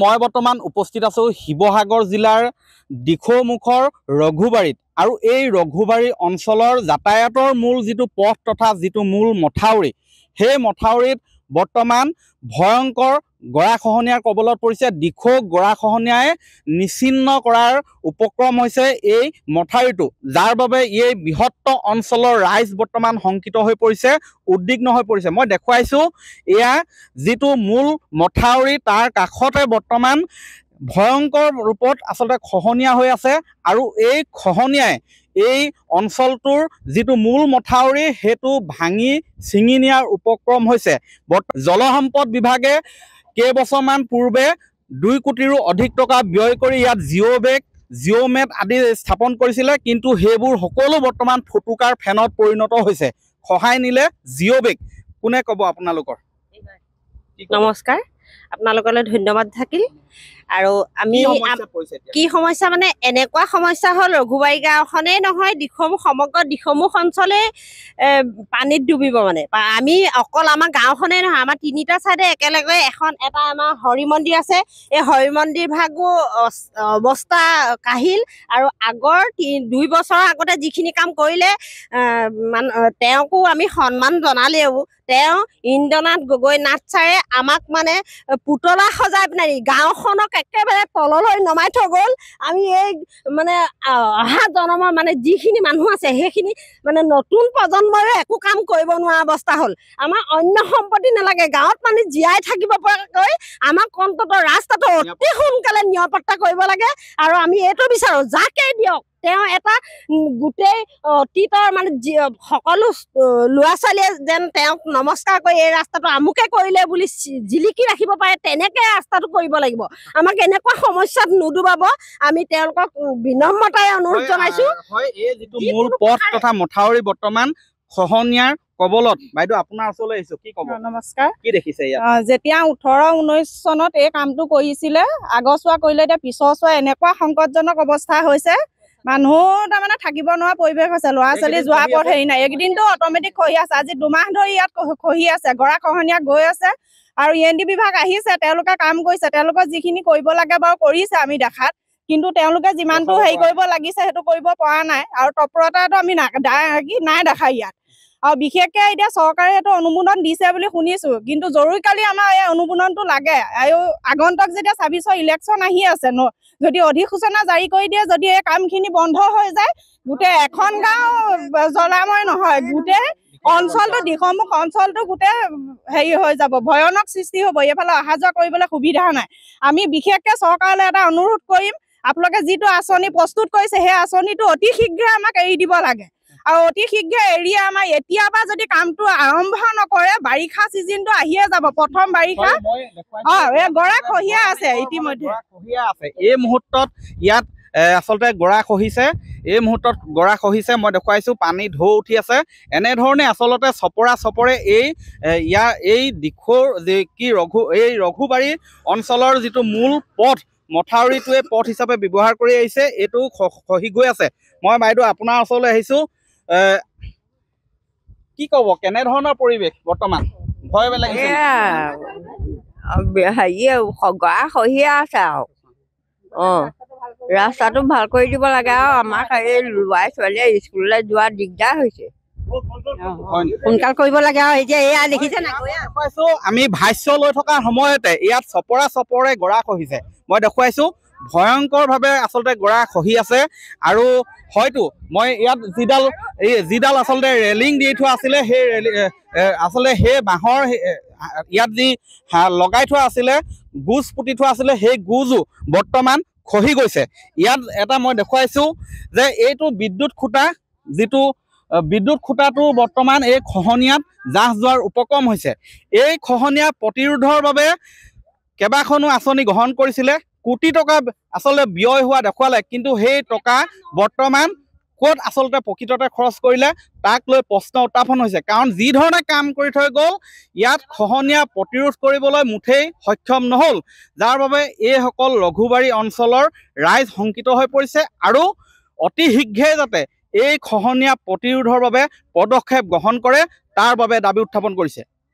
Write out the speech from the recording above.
মই বৰ্তমান উপস্থিত আছোঁ শিৱসাগৰ জিলাৰ দিখৌমুখৰ ৰঘুবাৰীত আৰু এই ৰঘুবাৰী অঞ্চলৰ যাতায়াতৰ মূল যিটো পথ তথা যিটো মূল মথাউৰি সেই মথাউৰিত বৰ্তমান ভয়ংকৰ গৰাখহনীয়াৰ কবলত পৰিছে। দিখৌ গৰাখহনীয়াই নিচ্ছিন্ন কৰাৰ উপক্ৰম হৈছে এই মথাউৰিটো, যাৰ বাবে এই বৃহত্ত অঞ্চলৰ ৰাইজ বৰ্তমান শংকিত হৈ পৰিছে, উদ্বিগ্ন হৈ পৰিছে। মই দেখুৱাইছোঁ এয়া যিটো মূল মথাউৰি তাৰ কাষতে বৰ্তমান ভয়ংকৰ ৰূপত আচলতে খহনীয়া হৈ আছে আৰু এই খহনীয়াই এই অঞ্চলটোৰ যিটো মূল মথাউৰি সেইটো ভাঙি ছিঙি নিয়াৰ উপক্ৰম হৈছে। জলসম্পদ বিভাগে কেইবছৰমান পূৰ্বে 2 কোটিৰো অধিক টকা ব্যয় কৰি ইয়াত জিঅ'মেট আদি স্থাপন কৰিছিলে, কিন্তু সেইবোৰ সকলো বৰ্তমান ফুটুকাৰ ফেনত পৰিণত হৈছে। সহায় নিলে জিঅ'বেগ। কোনে ক'ব আপোনালোকৰ? নমস্কাৰ, আপোনালোকলৈ ধন্যবাদ থাকিল। আৰু আমি কি সমস্যা মানে এনেকুৱা সমস্যা হ'ল ৰঘুবাৰী গাঁওখনেই নহয়, সমগ্ৰ দিখৌমুখ অঞ্চলে পানীত ডুবিব। মানে আমি অকল আমাৰ গাঁওখনেই নহয়, আমাৰ 3টা চাইডে একেলগে এটা আমাৰ হৰি মন্দিৰ আছে। এই হৰি মন্দিৰ ভাগো অৱস্থা কাহিল আৰু আগৰ 2 বছৰৰ আগতে যিখিনি কাম কৰিলে তেওঁকো আমি সন্মান জনালেও তেওঁ ইন্দ্ৰনাথ গগৈ নাথ ছাৰে আমাক মানে পুতলা সজাই পিনে গাঁওখনক একেবাৰে তললৈ নমাই থৈ গ'ল। আমি এই মানে অহা জন্মৰ মানে যিখিনি মানুহ আছে সেইখিনি মানে নতুন প্ৰজন্মৰে একো কাম কৰিব নোৱাৰা অৱস্থা হ'ল। আমাৰ অন্য সম্পত্তি নালাগে, গাঁৱত মানে জীয়াই থাকিব পৰাকৈ আমাক অন্ততঃ ৰাস্তাটো অতি সোনকালে নিৰাপত্তা কৰিব লাগে। আৰু আমি এইটো বিচাৰোঁ, যাকেই দিয়ক তেওঁ এটা গোটেই অতীতৰ মানে সকলো ল'ৰা ছোৱালীয়ে যেন তেওঁক নমস্কাৰ কৰি এই ৰাস্তাটো আমুকে কৰিলে বুলি জিলিকি ৰাখিব পাৰে, তেনেকৈ ৰাস্তাটো কৰিব লাগিব। আমাক এনেকুৱা সমস্যাত নুডুবাব আমি তেওঁলোকক বিনম্ৰতাৰে অনুৰোধ জনাইছোঁ। এই যিটো মূল পথ তথা মথাউৰি বৰ্তমান খহনীয়াৰ কবলত। বাইদেউ আপোনাৰ ওচৰলৈ আহিছোঁ, কি ক'ব? নমস্কাৰ। কি দেখিছে ইয়াত? যেতিয়া 18-19 চনত এই কামটো কৰিছিলে, আগৰচোৱা কৰিলে, এতিয়া পিছৰচোৱা এনেকুৱা সংকটজনক অৱস্থা হৈছে, মানুহ তাৰমানে থাকিব নোৱাৰা পৰিৱেশ হৈছে। ল'ৰা ছোৱালী যোৱা পথ হেৰি নাই। এইকেইদিনটো অট'মেটিক খহি আছে, আজি 2 মাহ ধৰি ইয়াত খহি আছে, গৰাখহনীয়া গৈ আছে। আৰু END বিভাগ আহিছে, তেওঁলোকে কাম কৰিছে, তেওঁলোকৰ যিখিনি কৰিব লাগে বাৰু কৰিছে আমি দেখাত, কিন্তু তেওঁলোকে যিমানটো হেৰি কৰিব লাগিছে সেইটো কৰিব পৰা নাই। আৰু তৎপৰতাটো আমি নাই দেখা ইয়াত। আৰু বিশেষকৈ এতিয়া চৰকাৰে এইটো অনুমোদন দিছে বুলি শুনিছোঁ, কিন্তু জৰুৰীকালী আমাৰ এই অনুমোদনটো লাগে। আৰু আগন্তুক যেতিয়া 26 ইলেকশ্যন আহি আছে যদি অধিসূচনা জাৰি কৰি দিয়ে, যদি এই কামখিনি বন্ধ হৈ যায়, গোটেই এখন গাঁও জ্বলাময় নহয়, গোটেই অঞ্চলটো দিখৌমুখ অঞ্চলটো গোটেই হেৰি হৈ যাব, ভয়ানক সৃষ্টি হ'ব। এইফালে অহা যোৱা কৰিবলৈ সুবিধা নাই। আমি বিশেষকৈ চৰকাৰলৈ এটা অনুৰোধ কৰিম, আপোনালোকে যিটো আঁচনি প্ৰস্তুত কৰিছে সেই আঁচনিটো অতি শীঘ্ৰে আমাক এৰি দিব লাগে। আৰু অতি শীঘ্ৰে এৰি আমাৰ এতিয়াৰ পৰা যদি কামটো আৰম্ভ নকৰে, বাৰিষা ছিজনটো আহিয়ে যাব, প্ৰথম বাৰিষা। এই গৰা খহিয়া আছে ইতিমধ্যে। এই মুহূৰ্তত ইয়াত আচলতে গৰা খহিছে, মই দেখুৱাইছোঁ, পানী ঢৌ উঠি আছে। এনেধৰণে আচলতে চপৰে এই দিখৌৰ এই ৰঘুবাৰী অঞ্চলৰ যিটো মূল পথ মথাউৰিটোৱে পথ হিচাপে ব্যৱহাৰ কৰি আহিছে, এইটো খহি গৈ আছে। মই বাইদেউ আপোনাৰ ওচৰলৈ আহিছোঁ, কি ক'ব? কেনেধৰণৰ পৰিৱেশ বৰ্তমান? ভয় লাগিছে? হেৰিয়ে গৰা খহিয়ে আছে আৰু ৰাস্তাটো ভাল কৰি দিব লাগে। আৰু আমাক এই ল'ৰা ছোৱালীয়ে স্কুললৈ যোৱা দিগদাৰ হৈছে, সোনকাল কৰিব লাগে। আৰু এতিয়া এয়া দেখিছে নাই, আমি ভাষ্য লৈ থকা সময়তে ইয়াত চপৰে গৰা খহিছে। মই দেখুৱাইছোঁ ভয়ংকৰভাৱে আচলতে গৰা খহি আছে। আৰু হয়তো মই ইয়াত যিডাল আচলতে ৰেলিং দি থোৱা আছিলে, সেই আচলতে সেই বাঁহৰ ইয়াত যি লগাই থোৱা আছিলে, গোজ পুতি থোৱা আছিলে, সেই গোজো বৰ্তমান খহি গৈছে। ইয়াত এটা মই দেখুৱাইছোঁ যে এইটো বিদ্যুৎ খুঁটা, যিটো বিদ্যুৎ খুঁটাটো বৰ্তমান এই খহনীয়াত জাহ যোৱাৰ উপক্ৰম হৈছে। এই খহনীয়া প্ৰতিৰোধৰ বাবে কেইবাখনো আঁচনি গ্ৰহণ কৰিছিলে, কোটি টকা আচলতে ব্যয় হোৱা দেখুৱালে, কিন্তু সেই টকা বৰ্তমান ক'ত আচলতে প্ৰকৃততে খৰচ কৰিলে তাক লৈ প্ৰশ্ন উত্থাপন হৈছে। কাৰণ যি ধৰণে কাম কৰি থৈ গ'ল, ইয়াত খহনীয়া প্ৰতিৰোধ কৰিবলৈ মুঠেই সক্ষম নহ'ল, যাৰ বাবে এইসকল ৰঘুবাৰী অঞ্চলৰ ৰাইজ শংকিত হৈ পৰিছে। আৰু অতি শীঘ্ৰে যাতে এই খহনীয়া প্ৰতিৰোধৰ বাবে পদক্ষেপ গ্ৰহণ কৰে তাৰ বাবে দাবী উত্থাপন কৰিছে।